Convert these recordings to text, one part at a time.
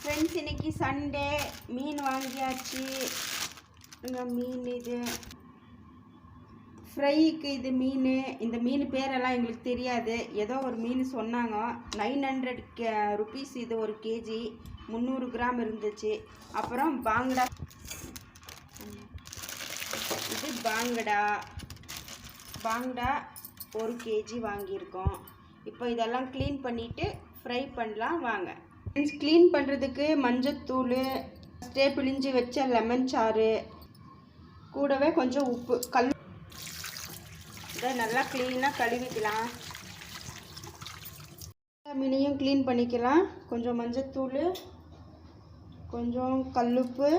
Friends, இன்னைக்கு Sunday. மீன் வாங்கியாச்சு. மீன் இது ஃப்ரைக்கு. இது மீன், இந்த மீன் பேரெல்லாம் எங்களுக்கு தெரியாது. ஏதோ ஒரு மீன் சொன்னாங்க. 900 ருபீஸ் இது ஒரு கேஜி. 300 கிராம் இருந்துச்சு. அப்புறம் பாங்கடா, இது பாங்கடா 1 கேஜி வாங்கியிருக்கோம். இப்போ இதெல்லாம் க்ளீன் பண்ணிவிட்டு ஃப்ரை பண்ணலாம் வாங்க. க்ளீன் பண்ணுறதுக்கு மஞ்சத்தூள், பிழிஞ்சு வச்ச லெமன் சாறு, கூடவே கொஞ்சம் உப்பு, இதை நல்லா க்ளீனாக கழுவிக்கலாம். மீனையும் க்ளீன் பண்ணிக்கலாம். கொஞ்சம் மஞ்சத்தூள், கொஞ்சம் கல்லுப்பு,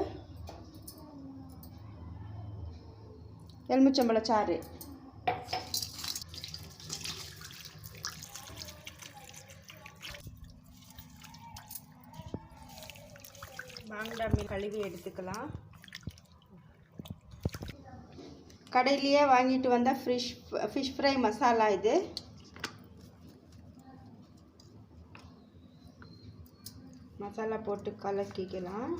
எலுமிச்சம்பழச்சாறு. பாங்கடா மீன் கழுவி எடுத்துக்கலாம். கடையிலேயே வாங்கிட்டு வந்த ஃபிஷ் ஃப்ரை மசாலா இது. மசாலா போட்டு கலக்கிக்கலாம்,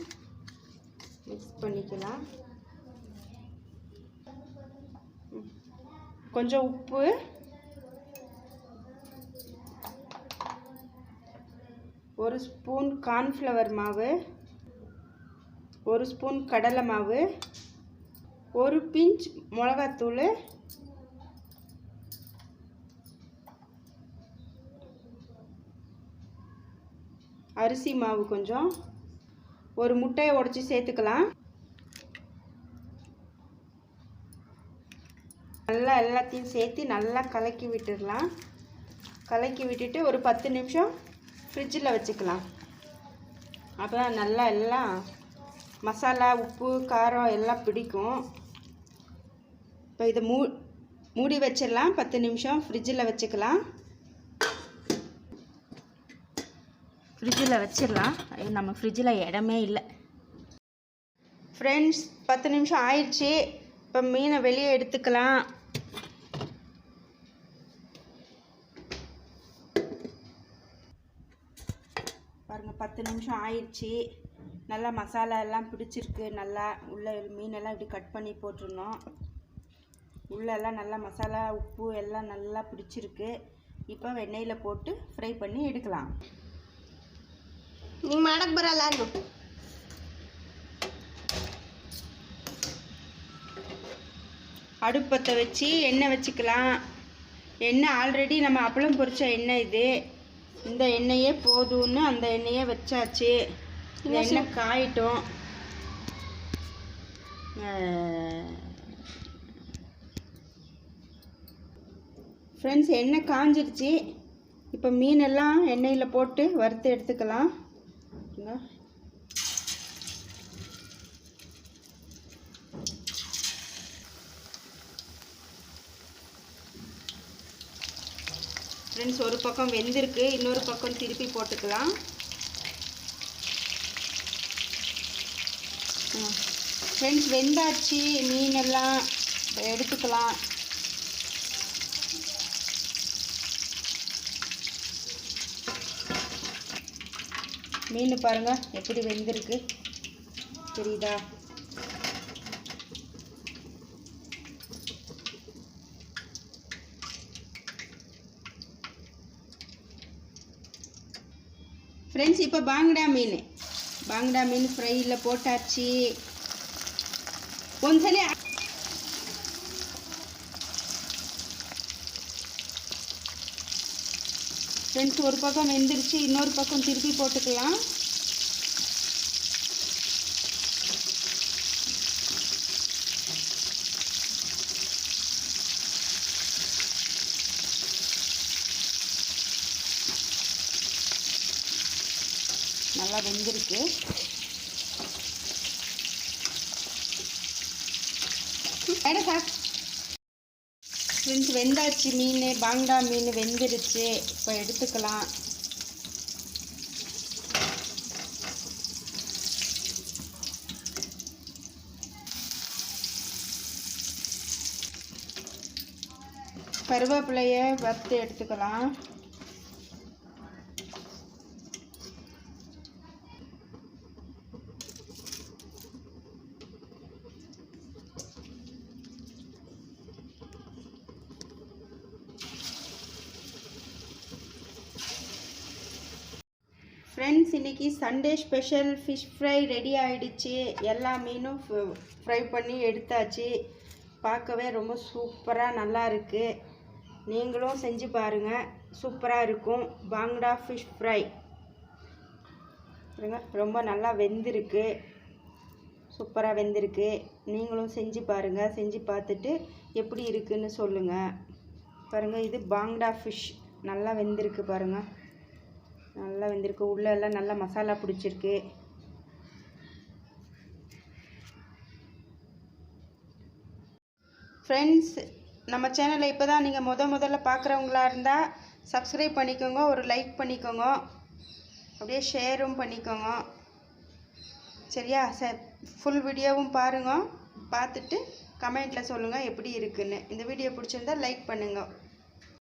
மிக்ஸ் பண்ணிக்கலாம். கொஞ்சம் உப்பு, ஒரு ஸ்பூன் கார்ன்ஃப்ளவர் மாவு, ஒரு ஸ்பூன் கடலை மாவு, ஒரு பிஞ்ச் மிளகாத்தூள், அரிசி மாவு கொஞ்சம், ஒரு முட்டையை உடைச்சி சேர்த்துக்கலாம். நல்லா எல்லாத்தையும் சேர்த்து நல்லா கலக்கி விட்டுடலாம். கலக்கி விட்டுட்டு ஒரு 10 நிமிஷம் ஃப்ரிட்ஜில் வச்சுக்கலாம். அப்போ நல்லா எல்லாம் மசாலா, உப்பு, காரம் எல்லாம் பிடிக்கும். இப்போ இதை மூடி வச்சிடலாம். 10 நிமிஷம் ஃப்ரிட்ஜில் வச்சுக்கலாம். ஃப்ரிட்ஜில் வச்சிடலாம். நம்ம ஃப்ரிட்ஜில் இடமே இல்லை. ஃப்ரெண்ட்ஸ், 10 நிமிஷம் ஆயிடுச்சு. இப்போ மீனை வெளியே எடுத்துக்கலாம். பாருங்கள், 10 நிமிஷம் ஆயிடுச்சு. நல்லா மசாலா எல்லாம் பிடிச்சிருக்கு. நல்லா உள்ள மீனெல்லாம் இப்படி கட் பண்ணி போட்டுருந்தோம். உள்ளெல்லாம் நல்லா மசாலா, உப்பு எல்லாம் நல்லா பிடிச்சிருக்கு. இப்போ எண்ணெயில் போட்டு ஃப்ரை பண்ணி எடுக்கலாம். நீங்கள் ಮಾಡಕ್ಕೆ ಬರಲ್ಲ ಅಂದು அடுப்பத்தை வச்சு எண்ணெய் வச்சுக்கலாம். எண்ணெய் ஆல்ரெடி நம்ம அப்பளம் பொரிச்ச எண்ணெய் இது. இந்த எண்ணெயே போதும்னு அந்த எண்ணெயே வச்சாச்சு. இந்த எண்ணெய் காயிட்டும். ஃப்ரெண்ட்ஸ், எண்ணெய் காஞ்சிருச்சு. இப்போ மீனெல்லாம் எண்ணெயில் போட்டு வறுத்து எடுத்துக்கலாம். ஃப்ரெண்ட்ஸ், ஒரு பக்கம் வெந்திருக்கு, இன்னொரு பக்கம் திருப்பி போட்டுக்கலாம். ஃப்ரெண்ட்ஸ், வெந்தாச்சு. மீனெல்லாம் எடுத்துக்கலாம். மீன் பாருங்கள் எப்படி வெந்திருக்கு, தெரியுதா? ஃப்ரெண்ட்ஸ், இப்போ பாங்கடா மீன் ஃப்ரையில் போட்டாச்சு. ಒಂದ್ಸಲಿ ஃப்ரெண்ட்ஸ், ஒரு பக்கம் வெந்துருச்சு, இன்னொரு பக்கம் திருப்பி போட்டுக்கலாம். நல்லா வெந்திருக்கு. ஃப்ரெண்ட்ஸ், வெந்தாச்சு மீன். பாங்கடா மீன் வெந்துருச்சு. இப்போ எடுத்துக்கலாம். கருவேப்பிலையை வறுத்து எடுத்துக்கலாம். ஃப்ரெண்ட்ஸ், இன்றைக்கி Sunday special fish fry ready ஆகிடுச்சு. எல்லா மீனும் ஃப்ரை பண்ணி எடுத்தாச்சு. பார்க்கவே ரொம்ப சூப்பராக நல்லா இருக்குது. நீங்களும் செஞ்சு பாருங்கள், சூப்பராக இருக்கும். பாங்டா ஃபிஷ் ஃப்ரை ரொம்ப நல்லா வெந்திருக்கு, சூப்பராக வெந்திருக்கு. நீங்களும் செஞ்சு பாருங்கள். செஞ்சு பார்த்துட்டு எப்படி இருக்குன்னு சொல்லுங்கள். பாருங்கள், இது பாங்டா ஃபிஷ் நல்லா வெந்திருக்கு. பாருங்கள், நல்லா வெந்திருக்கு. உள்ளே எல்லாம் நல்லா மசாலா பிடிச்சிருக்கு. ஃப்ரெண்ட்ஸ், நம்ம சேனலை இப்போ தான் நீங்கள் முதல்ல பார்க்குறவங்களா இருந்தால் சப்ஸ்கிரைப் பண்ணிக்கோங்க, ஒரு லைக் பண்ணிக்கோங்க, அப்படியே ஷேரும் பண்ணிக்கோங்க. சரியா? ஃபுல் வீடியோவும் பாருங்க. பார்த்துட்டு கமெண்ட்டில் சொல்லுங்கள் எப்படி இருக்குன்னு. இந்த வீடியோ பிடிச்சிருந்தா லைக் பண்ணுங்கள்.